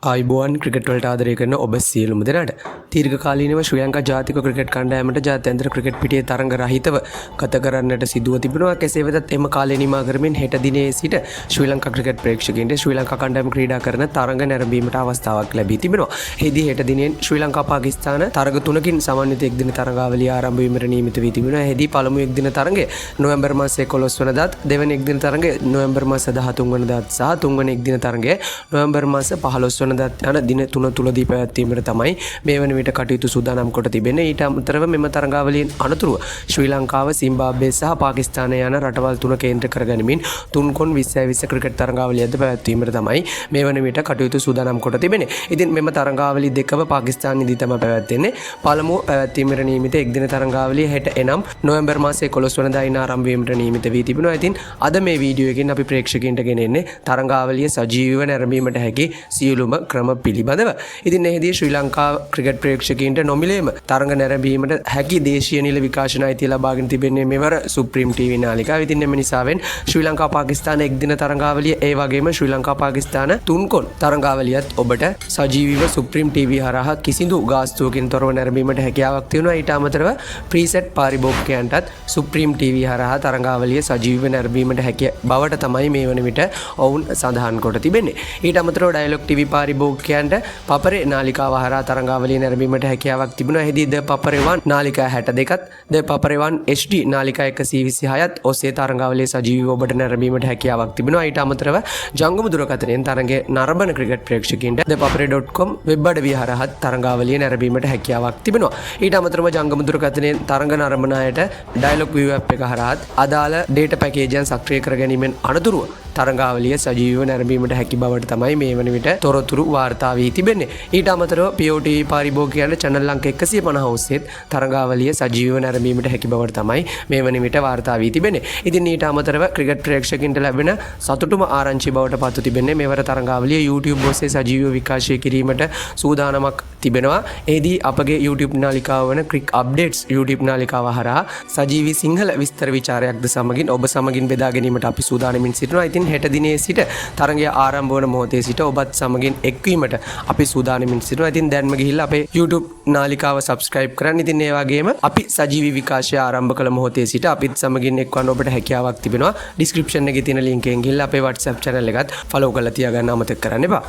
ආයිබෝවන් cricket වලට ආදරය කරන ඔබ සියලුම දෙනාට දීර්ඝකාලීනව ශ්‍රී ලංකා ජාතික ක්‍රිකට් කණ්ඩායමට ජාත්‍යන්තර ක්‍රිකට් පිටියේ තරඟ රහිතව ගත කරන්නට සිදුව තිබෙනවා. කෙසේ වෙතත් එම කාලය නිමා කරමින් හෙට දිනේ සිට ශ්‍රී ලංකා ක්‍රිකට් ප්‍රේක්ෂකයන්ට ශ්‍රී ලංකා කණ්ඩායම ක්‍රීඩා කරන තරඟ නැරඹීමට අවස්ථාවක් ලැබී තිබෙනවා. එහිදී හෙට දිනෙන් ශ්‍රී ලංකා පාකිස්තාන තරඟ තුනකින් සමන්විත එක්දින තරඟාවලිය ආරම්භ වීමට නියමිත වී තිබෙනවා. එහිදී පළමු එක්දින තරඟය නොවැම්බර් මාසයේ 11 වෙනිදාත්, දෙවැනි එක්දින තරඟය නොවැම්බර් මාස 13 වෙනිදාත් සහ තුන්වැනි එක්දින තරඟය නොවැම්බර් මාස 15 වෙනිදාත් යන දින තුන තුලදී පැවැත්වීමට තමයි මේ වන විට කටයුතු සූදානම් කොට තිබෙන්නේ. ඊට අමතරව මෙම තරඟාවලියෙන් අනතුරුව ශ්‍රී ලංකාව, සිම්බාබ්වේ සහ පාකිස්තානය යන රටවල් තුන කේන්ද්‍ර කරගනිමින් තුන්කොන් 2020 ක්‍රිකට් තරඟාවලියද පැවැත්වීමට තමයි මේ වන විට කටයුතු සූදානම් කොට තිබෙන්නේ. ඉතින් මෙම තරඟාවලි දෙකම පාකිස්තානයේදී තමයි පැවැත්වෙන්නේ. පළමුව පැවැත්වීමට නියමිත එක්දින තරඟාවලිය හෙට එනම් නොවැම්බර් මාසයේ 11 වෙනිදා ඉන ආරම්භ වීමට නියමිත වී තිබෙනවා. ඉතින් අද මේ වීඩියෝ එකෙන් අපි ප්‍රේක්ෂකයන්ට ගෙනෙන්නේ තරඟාවලිය සජීවීව නැරඹීමට හැකි සියලුම ක්‍රම පිළිබඳව. ඉතින් එහිදී ශ්‍රී ලංකා ක්‍රිකට් ප්‍රේක්ෂකයන්ට නොමිලේම තරඟ නැරඹීමට හැකි දේශීය නිල විකාශන අයිතිය ලබාගෙන තිබෙන්නේ මෙවර සුප්‍රීම ටීවී නාලිකාව. ඉතින් එම නිසාවෙන් ශ්‍රී ලංකා පාකිස්තාන එක්දින තරඟාවලිය ඒ වගේම ශ්‍රී ලංකා පාකිස්තාන තුන්කොන් තරඟාවලියත් ඔබට සජීවීව සුප්‍රීම ටීවී හරහා කිසිදු ගාස්තුවකින් තොරව නැරඹීමට හැකියාවක් තියෙනවා. ඊට අමතරව ප්‍රීසෙට් පාරිභෝගිකයන්ටත් සුප්‍රීම ටීවී හරහා තරඟාවලිය සජීවීව නැරඹීමට හැකිය බවට තමයි මේ වන විට ඔවුන් සඳහන් කොට තිබෙන්නේ. ඊට අමතරව ඩයලොග් ටීවී පාරිභෝගිකයන්ට පපරේ නාලිකාව හරහා තරඟාවලිය නැරඹීමට හැකියාවක් තිබුණා. එහිදී ද පපරේ 1 නාලිකා 62ත්, ද පපරේ 1 HD නාලිකා 126ත් ඔස්සේ තරඟාවලිය සජීවීව ඔබට නැරඹීමට හැකියාවක් තිබෙනවා. ඊට අමතරව ජංගම දුරකථනයෙන් තරඟයේ නරඹන ක්‍රිකට් ප්‍රේක්ෂකයන්ට thepapare.com වෙබ් අඩවිය හරහා තරඟාවලිය නැරඹීමට හැකියාවක් තිබෙනවා. ඊට අමතරව ජංගම දුරකථනයෙන් තරඟ නරඹන අයට ඩයලොග් view app එක හරහා අදාළ data package සක්‍රිය කර ගැනීමෙන් අනතුරුව තරඟාවලිය සජීවීව නැරඹීමට හැකි බවට තමයි මේ වන විට තොරතුරු වාර්තා වී තිබෙන්නේ. ඊට අමතරව POTV පාරිභෝගිකයන්ට channel අංක 150 ඔස්සේත් තරඟාවලිය සජීවීව නැරඹීමට හැකි බවට තමයි මේ වන විට වාර්තා වී තිබෙන්නේ. ඉතින් ඊට අමතරව ක්‍රිකට් ප්‍රේක්ෂකයන්ට ලැබෙන සතුටුම ආරංචි බවට පත්ව තිබෙන්නේ මෙවර තරඟාවලිය YouTube ඔස්සේ සජීවීව විකාශය කිරීමට සූදානමක් තිබෙනවා. එහිදී අපගේ YouTube නාලිකාව වන Crick Updates YouTube නාලිකාව හරහා සජීවී සිංහල විස්තර විචාරයක්ද සමගින් ඔබ සමගින් බෙදා ගැනීමට අපි සූදානමින් සිටිනවා. ඉතින් හෙට දිනේ සිට තරඟය ආරම්භ වන මොහොතේ සිට ඔබත් සමගින් එක්වීමට අපි සූදානමින් සිටිනවා. ඉතින් දැන්ම ගිහිල්ලා අපේ YouTube නාලිකාව subscribe කරන්න. ඉතින් ඒ වගේම අපි සජීවී විකාශය ආරම්භ කළ මොහොතේ සිට අපිත් සමගින් එක්වන්න ඔබට හැකියාවක් තිබෙනවා. description එකේ තියෙන link එකෙන් ගිහිල්ලා අපේ WhatsApp channel එකත් follow කරලා තියාගන්න අමතක කරන්න එපා.